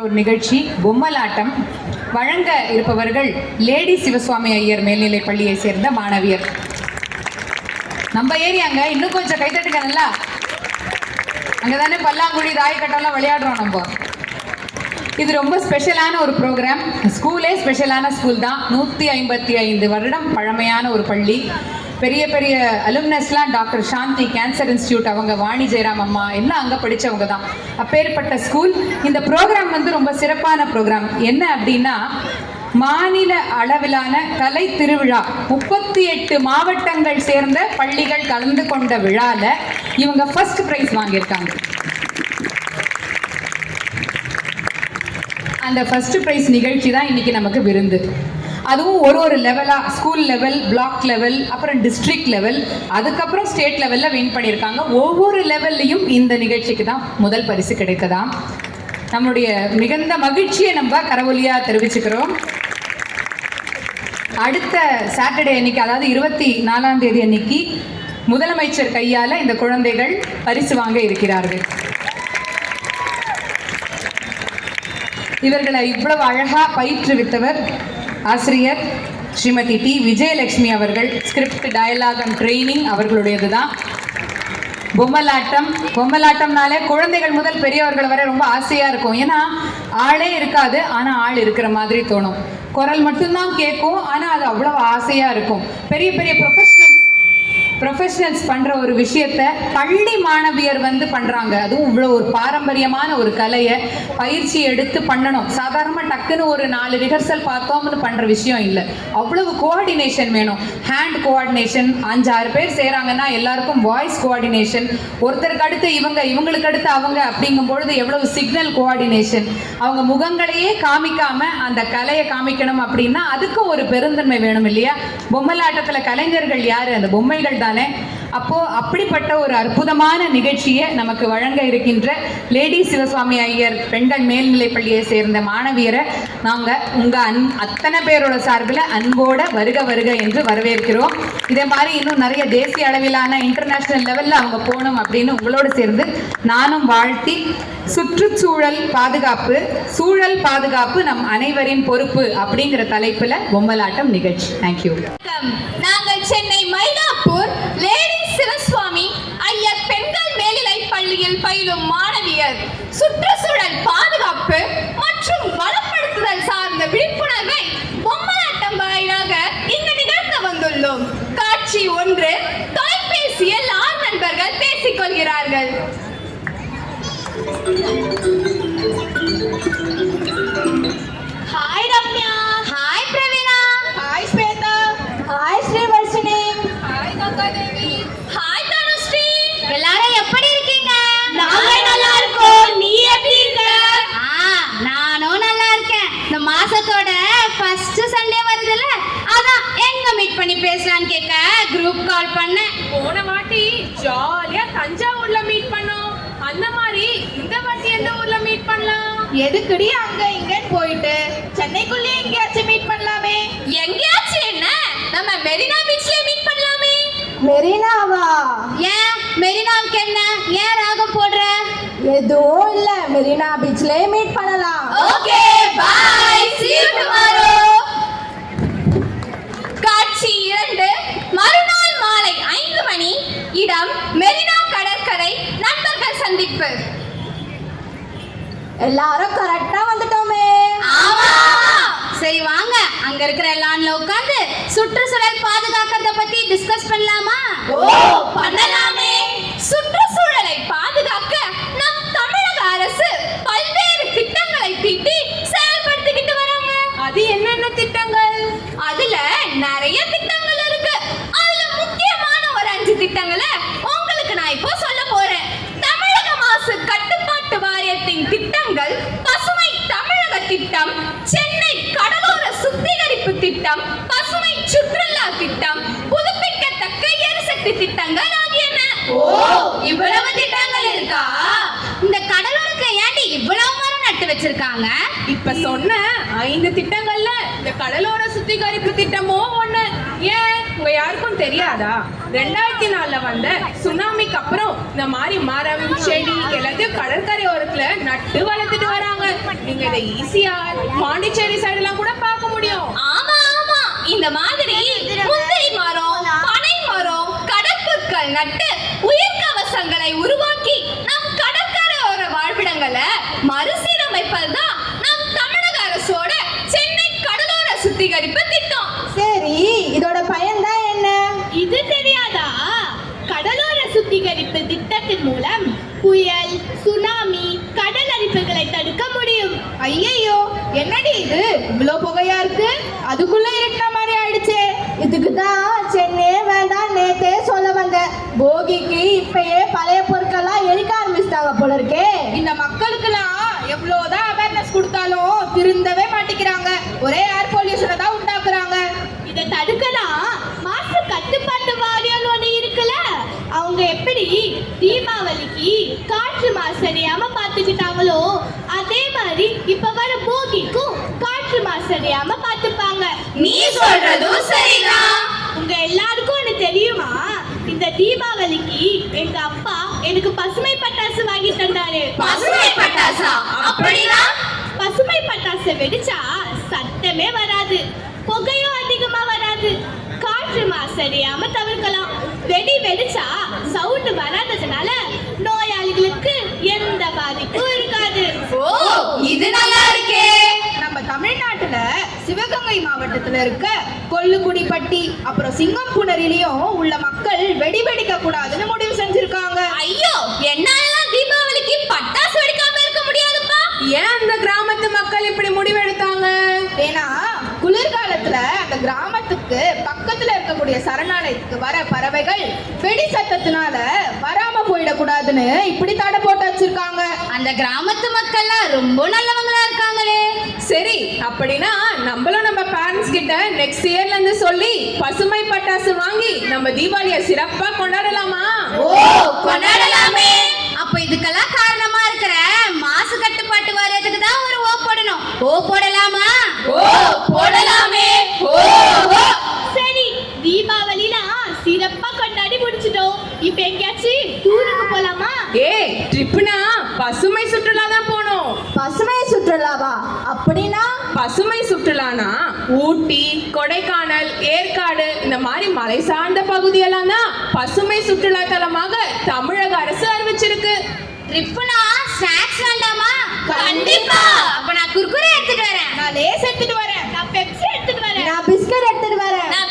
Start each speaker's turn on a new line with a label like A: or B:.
A: ஒரு நிகழ்ச்சி பொம்மலாட்டம் வழங்க இருப்பவர்கள் லேடி சிவசுவாமி ஐயர் மேல்நிலைப் பள்ளியை சேர்ந்த மாணவியர். நம்ம ஏரியாங்க, இன்னும் கொஞ்சம் கைத்தட்டுங்க. நல்லா அங்கதானே பல்லாங்குழி தாயக்கட்டெல்லாம் விளையாடுறோம் நம்ம. இது ரொம்ப ஸ்பெஷலான ஒரு ப்ரோக்ராம். ஸ்கூலே ஸ்பெஷலான ஸ்கூல் தான். 155 வருடம் பழமையான ஒரு பள்ளி. பெரிய பெரிய அலுமினஸ்லாம் டாக்டர் சாந்தி கேன்சர் இன்ஸ்டியூட், அவங்க வாணி ஜெயராம் அம்மா எல்லாம் அங்கே படித்தவங்க தான். அப்பேற்பட்ட ஸ்கூல். இந்த ப்ரோக்ராம் ரொம்ப சிறப்பான ப்ரோக்ராம். என்ன அப்படின்னா, மாநில அளவிலான கலை திருவிழா 38 மாவட்டங்கள் சேர்ந்த பள்ளிகள் கலந்து கொண்ட விழாவில் இவங்க ஃபர்ஸ்ட் ப்ரைஸ் வாங்கியிருக்காங்க. அந்த ஃபர்ஸ்ட் ப்ரைஸ் நிகழ்ச்சி தான் இன்னைக்கு நமக்கு விருந்து. அதுவும் ஒரு லெவலாக, ஸ்கூல் லெவல், பிளாக் லெவல், அப்புறம் டிஸ்ட்ரிக்ட் லெவல், அதுக்கப்புறம் ஸ்டேட் லெவலில் வின் பண்ணியிருக்காங்க. ஒவ்வொரு லெவல்லையும் இந்த நிகழ்ச்சிக்கு தான் முதல் பரிசு கிடைத்ததாம். நம்முடைய மிகுந்த மகிழ்ச்சியை நம்ம கரவொலியாக தெரிவிச்சுக்கிறோம். அடுத்த சாட்டர்டே அன்னைக்கு, அதாவது 24ஆம் தேதி அன்னைக்கு முதலமைச்சர் கையால் இந்த குழந்தைகள் பரிசு வாங்க இருக்கிறார்கள். இவர்களை இவ்வளவு அழகா பயிற்றுவித்தவர் ஆசிரியர் ஸ்ரீமதி டி விஜயலட்சுமி அவர்கள். ஸ்கிரிப்ட், டயலாக் அண்ட் ட்ரைனிங் அவர்களுடையது தான். பொம்மலாட்டம்னாலே குழந்தைகள் முதல் பெரியவர்கள் வரை ரொம்ப ஆசையாக இருக்கும். ஏன்னா ஆளே இருக்காது, ஆனால் ஆள் இருக்கிற மாதிரி தோணும். குரல் மட்டும்தான் கேட்கும், ஆனால் அது அவ்வளோ ஆசையாக இருக்கும். பெரிய பெரிய ப்ரொஃபஷனல்ஸ் பண்ணுற ஒரு விஷயத்தை பள்ளி மாணவியர் பண்ணுறாங்க. அதுவும் இவ்வளோ ஒரு பாரம்பரியமான ஒரு கலையை பயிற்சி எடுத்து பண்ணணும். சாதாரணமாக டக்குன்னு ஒரு 4 ரிஹர்சல் பார்த்தோம்னு பண்ணுற விஷயம் இல்லை. அவ்வளவு கோஆர்டினேஷன் வேணும். ஹேண்ட் கோஆர்டினேஷன், 5-6 பேர் செய்கிறாங்கன்னா எல்லாருக்கும் வாய்ஸ் கோஆர்டினேஷன், ஒருத்தருக்கு அடுத்து இவங்க, இவங்களுக்கு அடுத்து அவங்க, அப்படிங்கும் பொழுது எவ்வளவு சிக்னல் கோஆர்டினேஷன். அவங்க முகங்களையே காமிக்காம அந்த கலையை காமிக்கணும் அப்படின்னா அதுக்கு ஒரு பெருந்தன்மை வேணும் இல்லையா? பொம்மலாட்டத்தில் கலைஞர்கள் யாரு? அந்த பொம்மைகள் தானே. அப்போ அப்படிப்பட்ட ஒரு அற்புதமான நிகழ்ச்சியை நமக்கு வழங்க இருக்கின்ற லேடி சிவசுவாமி ஐயர் பெண்கள் மேல்நிலை பள்ளியை சேர்ந்த மாணவியரை நாங்கள் உங்கள் அத்தனை பேரோட சார்பில் அன்போட வருக வருக என்று வரவேற்கிறோம். இதே மாதிரி இன்னும் நிறைய தேசிய அளவிலான இன்டர்நேஷனல் லெவலில் அவங்க போகணும் அப்படின்னு உங்களோடு சேர்ந்து நானும் வாழ்த்தி, சுற்றுச்சூழல் பாதுகாப்பு, சூழல் பாதுகாப்பு நம் அனைவரின் பொறுப்பு அப்படிங்கிற தலைப்பில் பொம்மலாட்டம் நிகழ்ச்சி. தேங்க்யூ.
B: நாங்கள் சென்னை மயிலாப்பூர் லேடி சிவசுவாமி ஐயர் பெண்கள் மேல்நிலை பள்ளியில் பயிலும் மாணவியர் சுற்றுச்சூழல் பாதுகாப்பு மற்றும் வளப்படுத்துதல் சார்ந்த விழிப்புணர்வை பொம்மலாட்டம் வாயிலாக இங்கு நிகழ்த்த வந்துள்ளோம். காட்சி 1. தொலைபேசியில் 6 நண்பர்கள் பேசிக் கொள்கிறார்கள்.
C: Hi Ramya.
B: Hi Praveena.
C: Hi Swetha. Hi Srivarshini.
B: Hi Gangadevi. Hi Dhanushree. எல்லாரும் எப்படி இருக்கீங்க?
C: நாங்க நல்லா இருக்கோம். நீ எப்படி இருக்க?
B: நானும் நல்லா இருக்கேன். இந்த மாசத்தோட ஃபர்ஸ்ட் சண்டே வருதுல, அதான் எங்க மீட் பண்ணி பேசலாம்னு கேட்க குரூப் கால் பண்ணேன்.
D: போன வாட்டி ஜாலியா தஞ்சாவூர்ல மீட் பண்ணோம். அந்த மாதிரி இந்த வாட்டி எந்த ஊர்ல மீட் பண்ணலாம்?
C: எதுக்குடி அங்க இங்கன்னு போயிட்டு, சென்னைக்குள்ளே எங்கேயாச்சும் மீட் பண்ணலாமே.
B: எங்கேயாச்சும் என்ன, நம்ம மெரினா பீச்ல மீட் பண்ணலாமே.
C: மெரினாவா?
B: ஏன் மெரினாவுக்கு என்ன? ஏன் ராகம் போடுற?
C: எதுவும் இல்ல, மெரினா பீச்லயே மீட் பண்ணலாம்.
B: Okay, bye, see you tomorrow. காட்சி 2. மறுநாள் மாலை 5 மணி. இடம் மெரினா கடற்கரை. நண்பர்கள் சந்திப்பு.
C: எல்லாரும் கரெக்டா வந்துட்டோமே.
B: ஆமா. சரி வாங்க, அங்க இருக்கிற லான்ல உட்கார்ந்து சுற்றுச்சூழல் பாதுகாக்கிறத பத்தி டிஸ்கஸ் பண்ணலாமா? பண்ணலாமே. சுற்றுச்சூழலை பாதுகாக்க நம் தமிழக அரசு பல்வேறு திட்டங்களை தீட்டி செயல்படுத்திக்கிட்டு வராங்க.
D: அது என்னென்ன திட்டங்கள்?
B: அதுல நிறைய திட்டங்கள் இருக்கு. அதுல முக்கியமான ஒரு 5 திட்டங்களை உங்களுக்கு நான் இப்போ சொல்ல போறேன். தமிழக மாசு கட்டுப்பாட்டு வாரியத்தின் திட்டங்கள் பசுமை வச்சிருக்காங்க?
D: இப்ப சொன்ன 5 திட்டங்கள்ல இந்த கடலோர சுத்திகரிப்பு திட்டமோ ஒண்ணு. ஏன் உங்க யாருக்கும் தெரியாதா? 2004ல வந்த சுனாமிக்கு அப்புறம் இந்த மாதிரி மரம் செடி எல்லாத்தையும் கடற்கரை ஓரத்துல நட்டு வளர்த்துட்டு வராங்க. நீங்க இதை ஈஸியா பாண்டிச்சேரி சைடு எல்லாம் கூட பார்க்க முடியும்.
B: ஆமா ஆமா, இந்த மாதிரி முந்திரி மரம், பனை மரம், கடற்புற்கள் நட்டு உயிர்கவசங்களை உருவாக்கி நம் கடற்கரையோர வாழ்விடங்களை மறுசீரமைப்பது தான் நம் தமிழக அரசோட சென்னை கடலோர சுத்திகரிப்பு திட்டம்.
C: சரி, இதோட பயன் தான் என்ன?
B: இது தெரியாதா? கடலோர சுத்திகரிப்பு திட்டத்தின் மூலம் புயல், சுனாமி, கடல் அரிப்புகளை தடுக்க முடியும்.
C: ஐயையோ, என்னடி இது இவ்வளோ புகையா இருக்கு? அதுக்குள்ள இருக்கிற மாதிரி ஆயிடுச்சே. இதுக்கு தான் சென்னை வேண்டாம் நேத்தே சொல்ல வந்தேன். போகிக்கு இப்பயே பழைய பொருட்கள்லாம் எரிக்க ஆரம்பிச்சிட்டாங்க போல இருக்கே. இந்த மக்களுக்கெல்லாம் எவ்வளோதான் அவேர்னஸ் கொடுத்தாலும் திருந்தவே மாட்டேங்கிறாங்க. ஒரே ஏர் பொல்யூஷனை தான் உண்டாக்குறாங்க.
B: இதை தடுக்கலாம் மாசு கட்டுப்பாட்டு வாரியம் ஒன்று இருக்குல்ல, அவங்க எப்படி தீபாவளிக்கு காற்று மாசடையாம பார்த்துக்கிட்டாங்களோ அதே மாதிரி இப்ப வர போகிக்கும் காற்று மாசடையாம பார்த்துப்பாங்க. நீ சொல்றதும் சரிதான். உங்க எல்லாருக்கும் ஒண்ணு தெரியுமா? இந்த தீபாவளிக்கு எங்க அப்பா எனக்கு பசுமை பட்டாசு வாங்கி தந்தாரு. பசுமை பட்டாசா? அப்படின்னா பசுமை பட்டாசு வெடிச்சா சத்தமே வராது, புகையும் அதிகமா வராது, காற்று மாசடையாம தவிர்க்கலாம். வெடிச்சா சவுண்ட் வராததுனால நோயாளிகளுக்கு எந்த பாதிப்பும் இருக்காது. ஓ, இது நல்லா இருக்கே.
C: நம்ம தமிழ்நாட்டுல சிவகங்கை மாவட்டத்துல இருக்க கொல்லுக்குடிப்பட்டி அப்புறம் சிங்கம்புணரிலையும் உள்ள மக்கள் வெடிக்க கூடாதுன்னு முடிவு செஞ்சிருக்காங்க.
B: ஐயோ, என்னால தீபாவளிக்கு பட்டாசு வெடிக்காம இருக்க முடியாதுப்பா.
D: ஏன் அந்த கிராமத்து மக்கள் இப்படி முடிவெடுத்தாங்க?
C: ஏன்னா குளிர்காலத்துல அந்த கிராமத்துக்கு பக்கத்துல இருக்கக்கூடிய சரணாலயத்துக்கு வர பறவைகள் வெடி சத்தத்தினால வராம போயிடக்கூடாதுன்னு இப்படி தடை போட்டு வச்சிருக்காங்க.
B: அந்த கிராமத்து மக்கள்லாம் ரொம்ப நல்லவங்களா இருக்காங்களே.
D: சரி, அப்படின்னா நம்மளும் நம்ம பேரண்ட்ஸ் கிட்ட நெக்ஸ்ட் இயர்ல இருந்து சொல்லி பசுமை பட்டாசு வாங்கி நம்ம தீபாவளியை சிறப்பா கொண்டாடலாமா?
B: ஓ, கொண்டாடலாமே. அப்ப இதுக்கெல்லாம் காரணமா இருக்கிற மாசு கட்டுப்பாட்டு வாரியத்துக்கு தான் ஒரு ஓ போடணும். ஓ போடலாமா? ஓ போடலாமே. ஓ சரி, தீபாவளிலாம் சிறப்பா கொண்டாடி முடிச்சிட்டோம். இப்ப எங்கேயாச்சும் டூருக்கு போலாமா?
D: ஏய், ட்ரிப்னா பசுமை சுற்றுலா தான் போனோம்.
C: பசுமை சுற்றுலாவா? அப்படின்னா
D: பசுமை சுற்றுலானா ஊட்டி, கொடைக்கானல், ஏற்காடு இந்த மாதிரி மலை சார்ந்த பகுதியெல்லாம் தான் பசுமை சுற்றுலா தலமாக தமிழக அரசு அறிவிச்சிருக்கு.
B: ட்ரிப்னா ஸ்நாக்ஸ் வேண்டாமா? கண்டிப்பா. அப்ப நான் குர்குரே எடுத்துட்டு வரேன்.
C: நான் லேஸ் எடுத்துட்டு வரேன்.
B: நான் பெப்சி எடுத்துட்டு வரேன்.
C: நான் பிஸ்கட் எடுத்துட்டு வரேன்.
B: நான்